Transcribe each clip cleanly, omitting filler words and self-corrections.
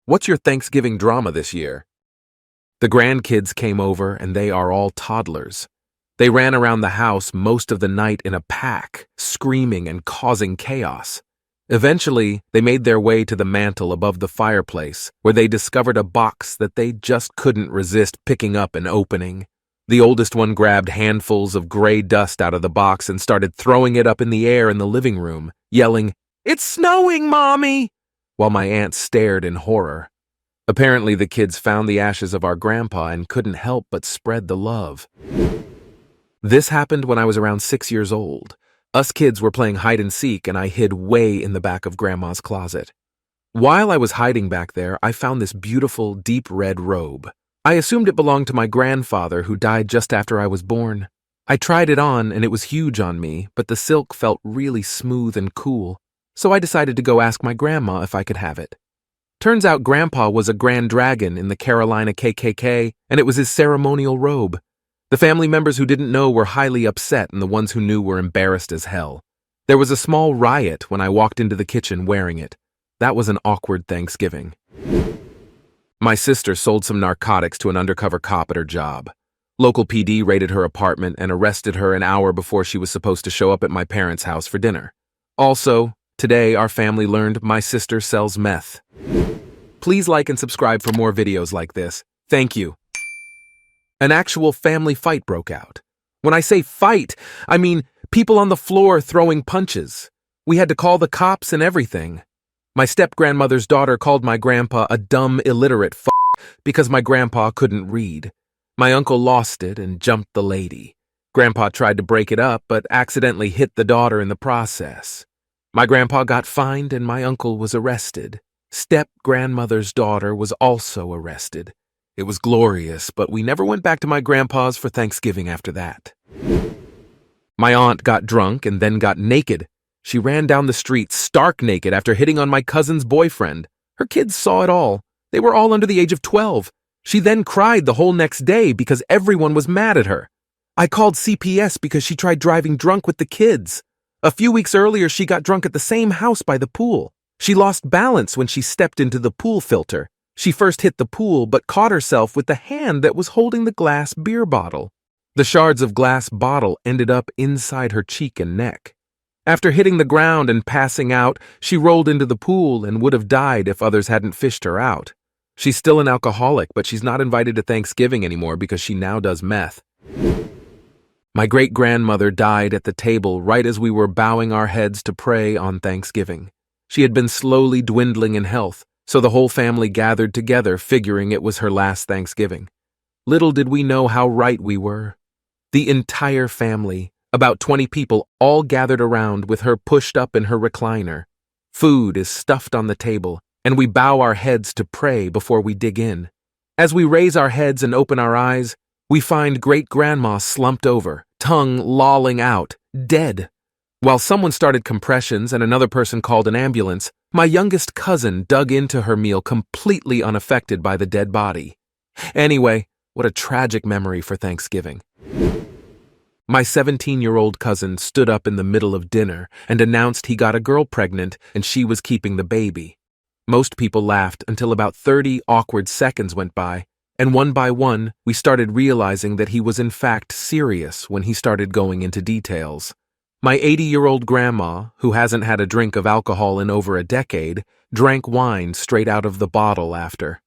What's your Thanksgiving drama this year? The grandkids came over and they are all toddlers. They ran around the house most of the night in a pack, screaming and causing chaos. Eventually, they made their way to the mantel above the fireplace, where they discovered a box that they just couldn't resist picking up and opening. The oldest one grabbed handfuls of gray dust out of the box and started throwing it up in the air in the living room, yelling, "It's snowing, Mommy!" while my aunt stared in horror. Apparently, the kids found the ashes of our grandpa and couldn't help but spread the love. This happened when I was around 6 years old. Us kids were playing hide and seek and I hid way in the back of Grandma's closet. While I was hiding back there, I found this beautiful, deep red robe. I assumed it belonged to my grandfather who died just after I was born. I tried it on and it was huge on me, but the silk felt really smooth and cool, so I decided to go ask my grandma if I could have it. Turns out Grandpa was a Grand Dragon in the Carolina KKK, and it was his ceremonial robe. The family members who didn't know were highly upset, and the ones who knew were embarrassed as hell. There was a small riot when I walked into the kitchen wearing it. That was an awkward Thanksgiving. My sister sold some narcotics to an undercover cop at her job. Local PD raided her apartment and arrested her an hour before she was supposed to show up at my parents' house for dinner. Also, today our family learned my sister sells meth. Please like and subscribe for more videos like this. Thank you. An actual family fight broke out. When I say fight, I mean people on the floor throwing punches. We had to call the cops and everything. My step-grandmother's daughter called my grandpa a dumb, illiterate because my grandpa couldn't read. My uncle lost it and jumped the lady. Grandpa tried to break it up, but accidentally hit the daughter in the process. My grandpa got fined and my uncle was arrested. Step-grandmother's daughter was also arrested. It was glorious, but we never went back to my grandpa's for Thanksgiving after that. My aunt got drunk and then got naked. She ran down the street stark naked after hitting on my cousin's boyfriend. Her kids saw it all. They were all under the age of 12. She then cried the whole next day because everyone was mad at her. I called CPS because she tried driving drunk with the kids. A few weeks earlier, she got drunk at the same house by the pool. She lost balance when she stepped into the pool filter. She first hit the pool but caught herself with the hand that was holding the glass beer bottle. The shards of glass bottle ended up inside her cheek and neck. After hitting the ground and passing out, she rolled into the pool and would have died if others hadn't fished her out. She's still an alcoholic, but she's not invited to Thanksgiving anymore because she now does meth. My great-grandmother died at the table right as we were bowing our heads to pray on Thanksgiving. She had been slowly dwindling in health, so the whole family gathered together figuring it was her last Thanksgiving. Little did we know how right we were. The entire family, about 20 people, all gathered around with her pushed up in her recliner. Food is stuffed on the table, and we bow our heads to pray before we dig in. As we raise our heads and open our eyes, we find great-grandma slumped over, tongue lolling out, dead. While someone started compressions and another person called an ambulance, my youngest cousin dug into her meal completely unaffected by the dead body. Anyway, what a tragic memory for Thanksgiving. My 17-year-old cousin stood up in the middle of dinner and announced he got a girl pregnant and she was keeping the baby. Most people laughed until about 30 awkward seconds went by, and one by one, we started realizing that he was in fact serious when he started going into details. My 80-year-old grandma, who hasn't had a drink of alcohol in over a decade, drank wine straight out of the bottle after.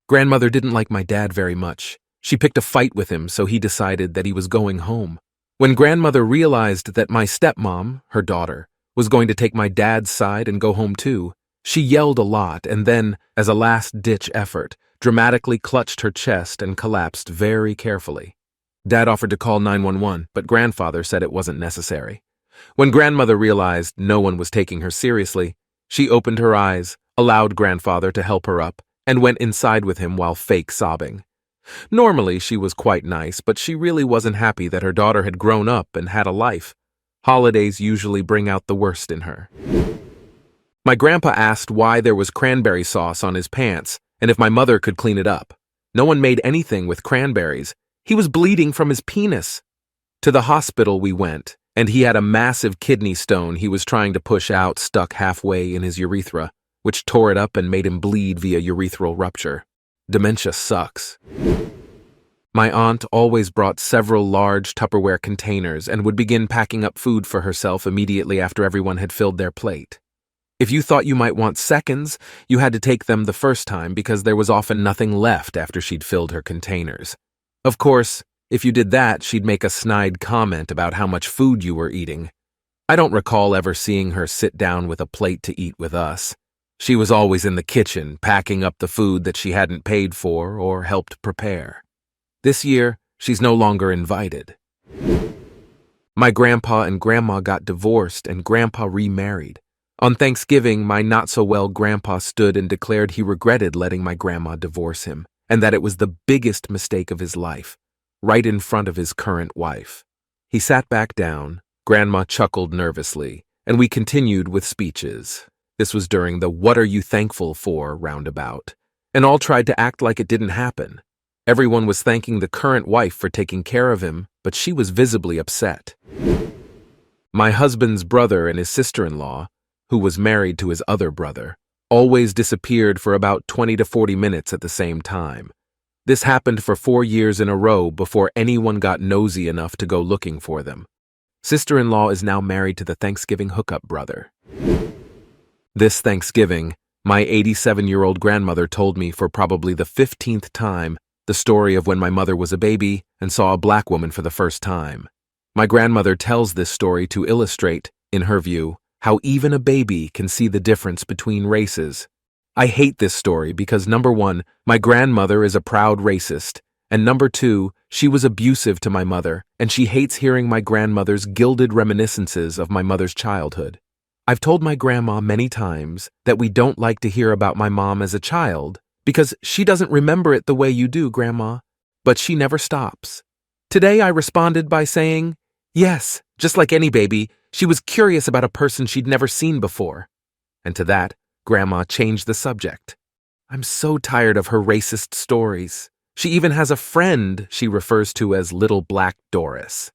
Grandmother didn't like my dad very much. She picked a fight with him, so he decided that he was going home. When grandmother realized that my stepmom, her daughter, was going to take my dad's side and go home too, she yelled a lot and then, as a last-ditch effort, dramatically clutched her chest and collapsed very carefully. Dad offered to call 911, but grandfather said it wasn't necessary. When grandmother realized no one was taking her seriously, she opened her eyes, allowed grandfather to help her up, and went inside with him while fake sobbing. Normally, she was quite nice, but she really wasn't happy that her daughter had grown up and had a life. Holidays usually bring out the worst in her. My grandpa asked why there was cranberry sauce on his pants and if my mother could clean it up. No one made anything with cranberries. He was bleeding from his penis. To the hospital we went, and he had a massive kidney stone he was trying to push out stuck halfway in his urethra. which tore it up and made him bleed via urethral rupture. Dementia sucks. My aunt always brought several large Tupperware containers and would begin packing up food for herself immediately after everyone had filled their plate. If you thought you might want seconds, you had to take them the first time because there was often nothing left after she'd filled her containers. Of course, if you did that, she'd make a snide comment about how much food you were eating. I don't recall ever seeing her sit down with a plate to eat with us. She was always in the kitchen, packing up the food that she hadn't paid for or helped prepare. This year, she's no longer invited. My grandpa and grandma got divorced and grandpa remarried. On Thanksgiving, my not-so-well grandpa stood and declared he regretted letting my grandma divorce him, and that it was the biggest mistake of his life, right in front of his current wife. He sat back down, grandma chuckled nervously, and we continued with speeches. This was during the "What are you thankful for?" roundabout, and all tried to act like it didn't happen. Everyone was thanking the current wife for taking care of him, but she was visibly upset. My husband's brother and his sister-in-law, who was married to his other brother, always disappeared for about 20 to 40 minutes at the same time. This happened for 4 years in a row before anyone got nosy enough to go looking for them. Sister-in-law is now married to the Thanksgiving hookup brother. This Thanksgiving, my 87-year-old grandmother told me for probably the 15th time the story of when my mother was a baby and saw a black woman for the first time. My grandmother tells this story to illustrate, in her view, how even a baby can see the difference between races. I hate this story because, number one, my grandmother is a proud racist, and number two, she was abusive to my mother, and she hates hearing my grandmother's gilded reminiscences of my mother's childhood. I've told my grandma many times that we don't like to hear about my mom as a child because she doesn't remember it the way you do, Grandma, but she never stops. Today I responded by saying, yes, just like any baby, she was curious about a person she'd never seen before. And to that, Grandma changed the subject. I'm so tired of her racist stories. She even has a friend she refers to as Little Black Doris.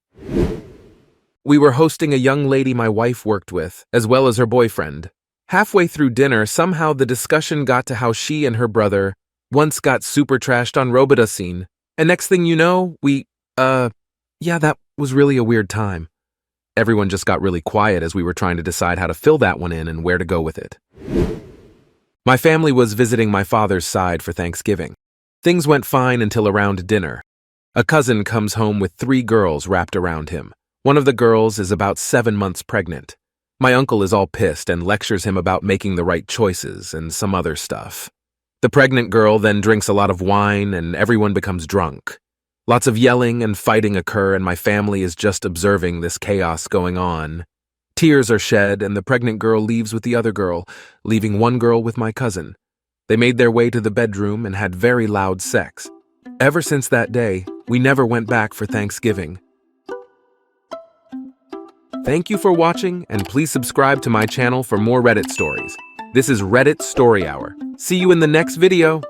We were hosting a young lady my wife worked with, as well as her boyfriend. Halfway through dinner, somehow the discussion got to how she and her brother once got super trashed on Robitussin, and next thing you know, yeah, that was really a weird time. Everyone just got really quiet as we were trying to decide how to fill that one in and where to go with it. My family was visiting my father's side for Thanksgiving. Things went fine until around dinner. A cousin comes home with 3 girls wrapped around him. One of the girls is about 7 months pregnant. My uncle is all pissed and lectures him about making the right choices and some other stuff. The pregnant girl then drinks a lot of wine and everyone becomes drunk. Lots of yelling and fighting occur and my family is just observing this chaos going on. Tears are shed and the pregnant girl leaves with the other girl, leaving one girl with my cousin. They made their way to the bedroom and had very loud sex. Ever since that day, we never went back for Thanksgiving. Thank you for watching, and please subscribe to my channel for more Reddit stories. This is Reddit Story Hour. See you in the next video.